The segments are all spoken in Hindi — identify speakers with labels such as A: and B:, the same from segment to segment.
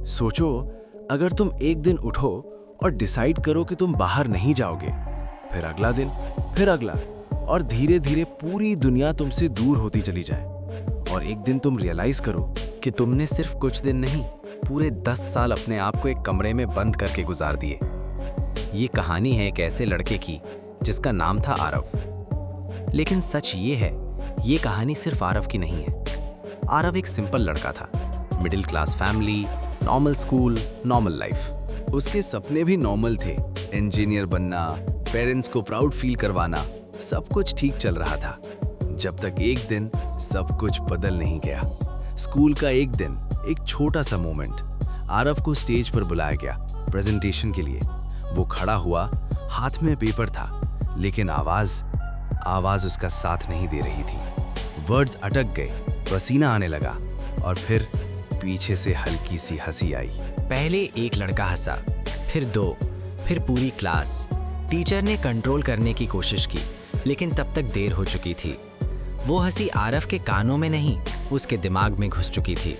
A: सोचो, अगर तुम एक दिन उठो और डिसाइड करो कि तुम बाहर नहीं जाओगे, फिर अगला दिन, फिर अगला, और धीरे धीरे पूरी दुनिया तुमसे दूर होती चली जाए, और एक दिन तुम रियलाइज करो कि तुमने सिर्फ कुछ दिन नहीं, पूरे 10 साल अपने आप को एक कमरे में बंद करके गुजार दिए। ये कहानी है एक ऐसे लड़के की जिसका नाम था आरव। लेकिन सच ये है, ये कहानी सिर्फ आरव की नहीं है। आरव एक सिंपल लड़का था, middle class family, normal school, normal life. उसके सपने भी नॉर्मल थे, इंजीनियर बनना, पेरेंट्स को प्राउड फील करवाना, सब कुछ ठीक चल रहा था, जब तक एक दिन सब कुछ बदल नहीं गया। स्कूल का एक दिन, एक छोटा सा मोमेंट। आरव को स्टेज पर बुलाया गया प्रेजेंटेशन के लिए। वो खड़ा हुआ, हाथ में पेपर था, लेकिन आवाज उसका साथ नहीं दे रही थी। वर्ड्स अटक गए, पसीना आने लगा, और फिर पीछे से हल्की सी हंसी आई।
B: पहले एक लड़का हंसा, फिर 2, फिर पूरी क्लास। टीचर ने कंट्रोल करने की कोशिश की, लेकिन तब तक देर हो चुकी थी। वो हंसी आरव के कानों में नहीं, उसके दिमाग में घुस चुकी थी।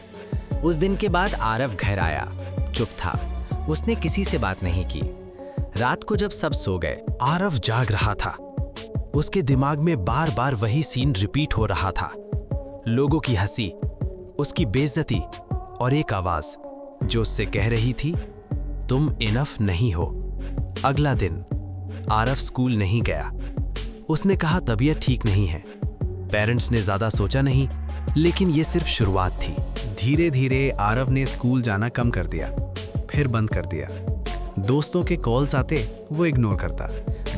B: उस दिन के बाद आरव घर आया, चुप था। उसने किसी से बात नहीं की। रात को जब सब सो गए,
A: आरव जाग रहा था। उसके दिमाग में बार बार वही सीन रिपीट हो रहा था। लोगों की हंसी, उसकी बेइज्जती, और एक आवाज जो उससे कह रही थी, तुम इनफ नहीं हो। अगला दिन आरव स्कूल नहीं गया। उसने कहा तबीयत ठीक नहीं है। पेरेंट्स ने ज्यादा सोचा नहीं, लेकिन ये सिर्फ शुरुआत थी। धीरे धीरे आरव ने स्कूल जाना कम कर दिया, फिर बंद कर दिया। दोस्तों के कॉल्स आते, वो इग्नोर करता।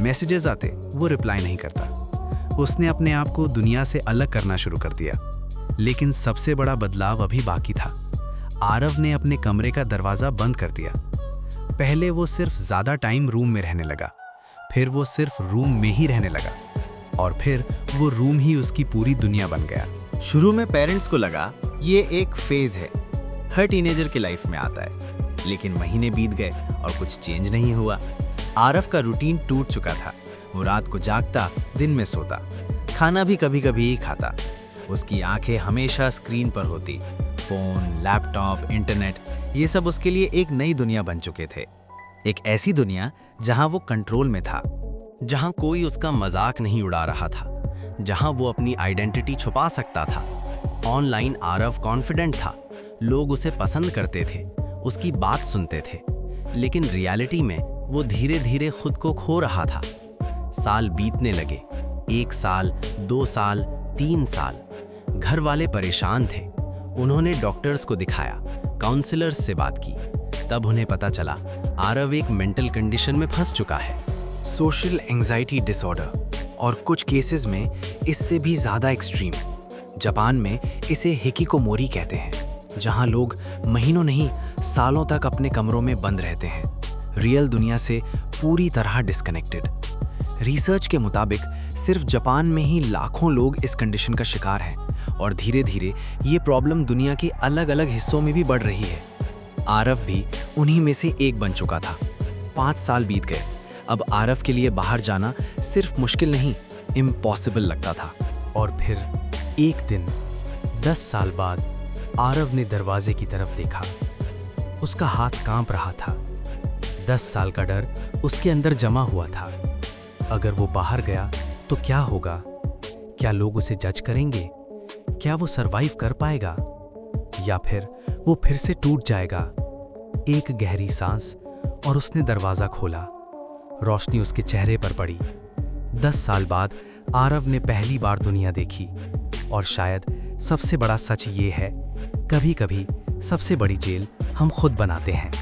A: मैसेजेस आते, वो रिप्लाई नहीं करता। उसने अपने आप को दुनिया से अलग करना शुरू कर दिया। लेकिन सबसे बड़ा बदलाव अभी बाकी था। आरव ने अपने कमरे का दरवाजा बंद कर दिया। पहले वो सिर्फ ज्यादा टाइम रूम में रहने लगा, फिर वो सिर्फ रूम में ही रहने लगा, और फिर वो रूम ही उसकी पूरी दुनिया बन गया।
B: शुरू में पेरेंट्स को लगा ये एक फेज है, हर टीनेजर की लाइफ में आता है। लेकिन महीने बीत गए और कुछ चेंज नहीं हुआ। आरव का रूटीन टूट चुका था। वो रात को जागता, दिन में सोता, खाना भी कभी कभी ही खाता। उसकी आंखें हमेशा स्क्रीन पर होती। फोन, लैपटॉप, इंटरनेट, ये सब उसके लिए एक नई दुनिया बन चुके थे। एक ऐसी दुनिया जहां वो कंट्रोल में था, जहां कोई उसका मजाक नहीं उड़ा रहा था, जहां वो अपनी आइडेंटिटी छुपा सकता था। ऑनलाइन आरव कॉन्फिडेंट था, लोग उसे पसंद करते थे, उसकी बात सुनते थे। लेकिन रियलिटी में वो धीरे धीरे खुद को खो रहा था। साल बीतने लगे, 1 साल, 2 साल, 3 साल। घर वाले परेशान थे। उन्होंने डॉक्टर्स को दिखाया, काउंसलर्स से बात की। तब उन्हें पता चला आरव एक मेंटल कंडीशन में फंस चुका है,
A: सोशल एंजाइटी डिसऑर्डर, और कुछ केसेस में इससे भी ज़्यादा एक्सट्रीम। जापान में इसे हिकिकोमोरी कहते हैं, जहां लोग महीनों नहीं, सालों तक अपने कमरों में बंद रहते हैं, रियल दुनिया से पूरी तरह डिस्कनेक्टेड। रिसर्च के मुताबिक सिर्फ जापान में ही लाखों लोग इस कंडीशन का शिकार हैं, और धीरे धीरे ये प्रॉब्लम दुनिया के अलग अलग हिस्सों में भी बढ़ रही है। आरव भी उन्हीं में से एक बन चुका था। 5 साल बीत गए। अब आरव के लिए बाहर जाना सिर्फ मुश्किल नहीं, इम्पॉसिबल लगता था।
C: और फिर एक दिन 10 साल बाद आरव ने दरवाजे की तरफ देखा। उसका हाथ कांप रहा था। 10 साल का डर उसके अंदर जमा हुआ था। अगर वो बाहर गया तो क्या होगा? क्या लोग उसे जज करेंगे? क्या वो सरवाइव कर पाएगा, या फिर वो फिर से टूट जाएगा? एक गहरी सांस, और उसने दरवाजा खोला। रोशनी उसके चेहरे पर पड़ी। 10 साल बाद आरव ने पहली बार दुनिया देखी। और शायद सबसे बड़ा सच ये है, कभी कभी सबसे बड़ी जेल हम खुद बनाते हैं।